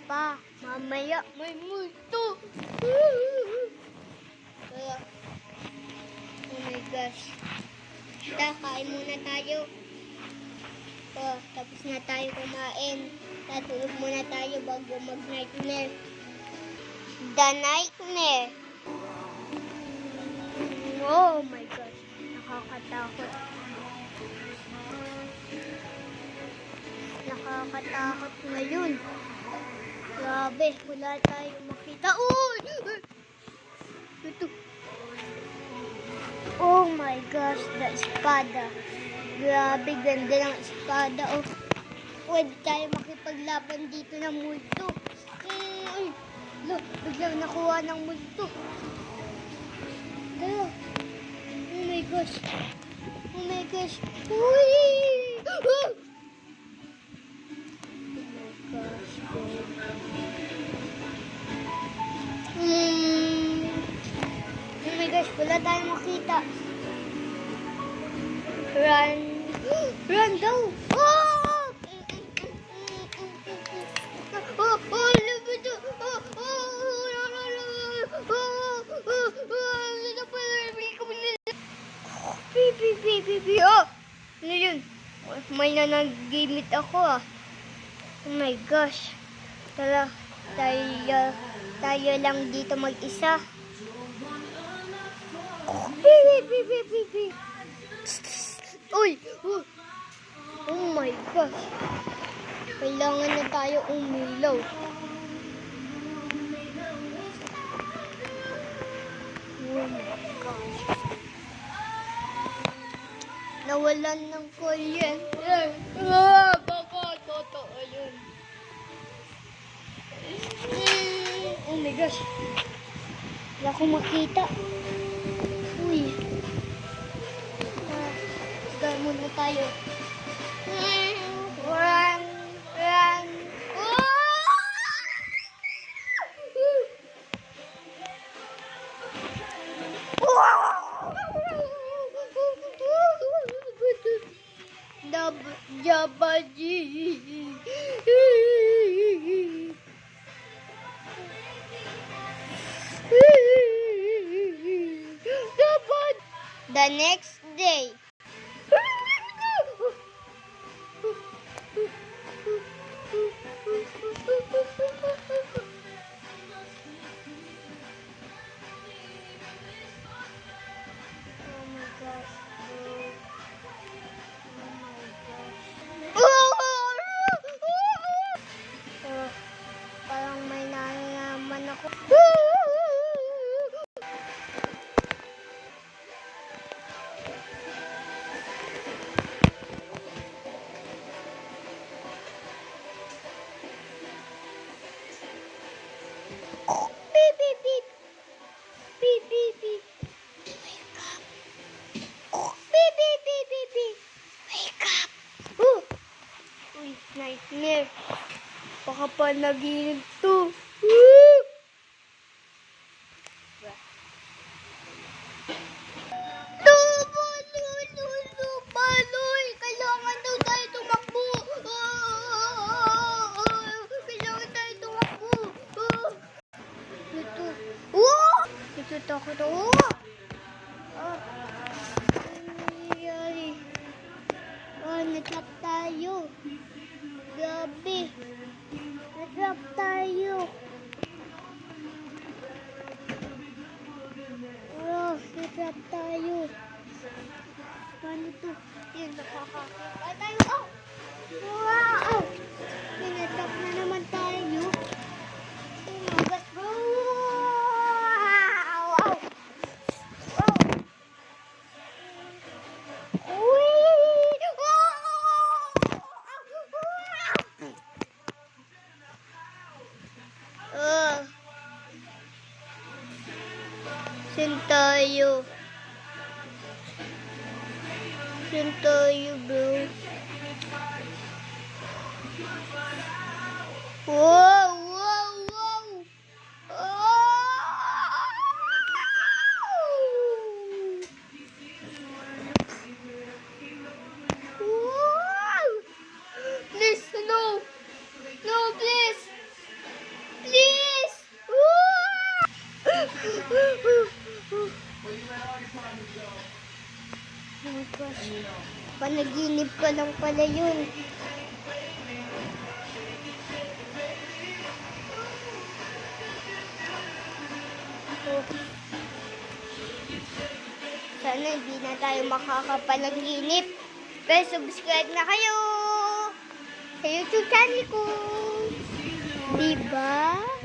pa. Mamaya may multo. Oh my gosh. Kain muna tayo. Tapos na tayo kumain. Natulog muna tayo bago mag-nightmare. The nightmare. Oh my gosh. Nakakatakot. Nakakatakot ngayon. Grabe. Wala tayong makita. Uy! Ito. Oh my gosh. The espada. Grabe. Ganda ng espada. Oh. Pwede tayo makipaglaban dito ng multo. Biglang nakuha ng multo. Oh my gosh. Oh my gosh. Uy! Oh! Oh my gosh, wala tayong makita. Run. Run daw. Oh! Oh! Oh! Labito. Oh! Pipi. Oh! Ano yun? May nanag-gamit ako ah. Oh my gosh. Tala, tayo lang dito mag-isa. Pipi. Uy! Oh my gosh. Kailangan na tayo umilaw. Oh my gosh. Nawalan ng kuryente. Baka totoo yun. Oh my gosh. Wala akong makita. Uy. Gawin muna tayo. Run. Jabaji. The next day. Parang may nararamdaman ako. Beep. Wake up. Beep. Wake up. Uy, nightmare. Baka pa naginip to. Paloy! Kailangan daw tayo tumakbo. Kailangan tayo tumakbo. Ito takot ako. Ano nangyayari? Natrap tayo. Grabe. Natrap tayo. Natrap tayo. Paano to? Yan, nakakakita tayo. Wow! Natrap na naman tayo. Oh my gosh, bro. Saan tayo, bro? Wow! Please, no! No, please! Oh my gosh. Panaginip ko lang pala yun. Oh. Sana hindi na tayo makakapanaginip. Pero subscribe na kayo sa YouTube channel ko. Diba?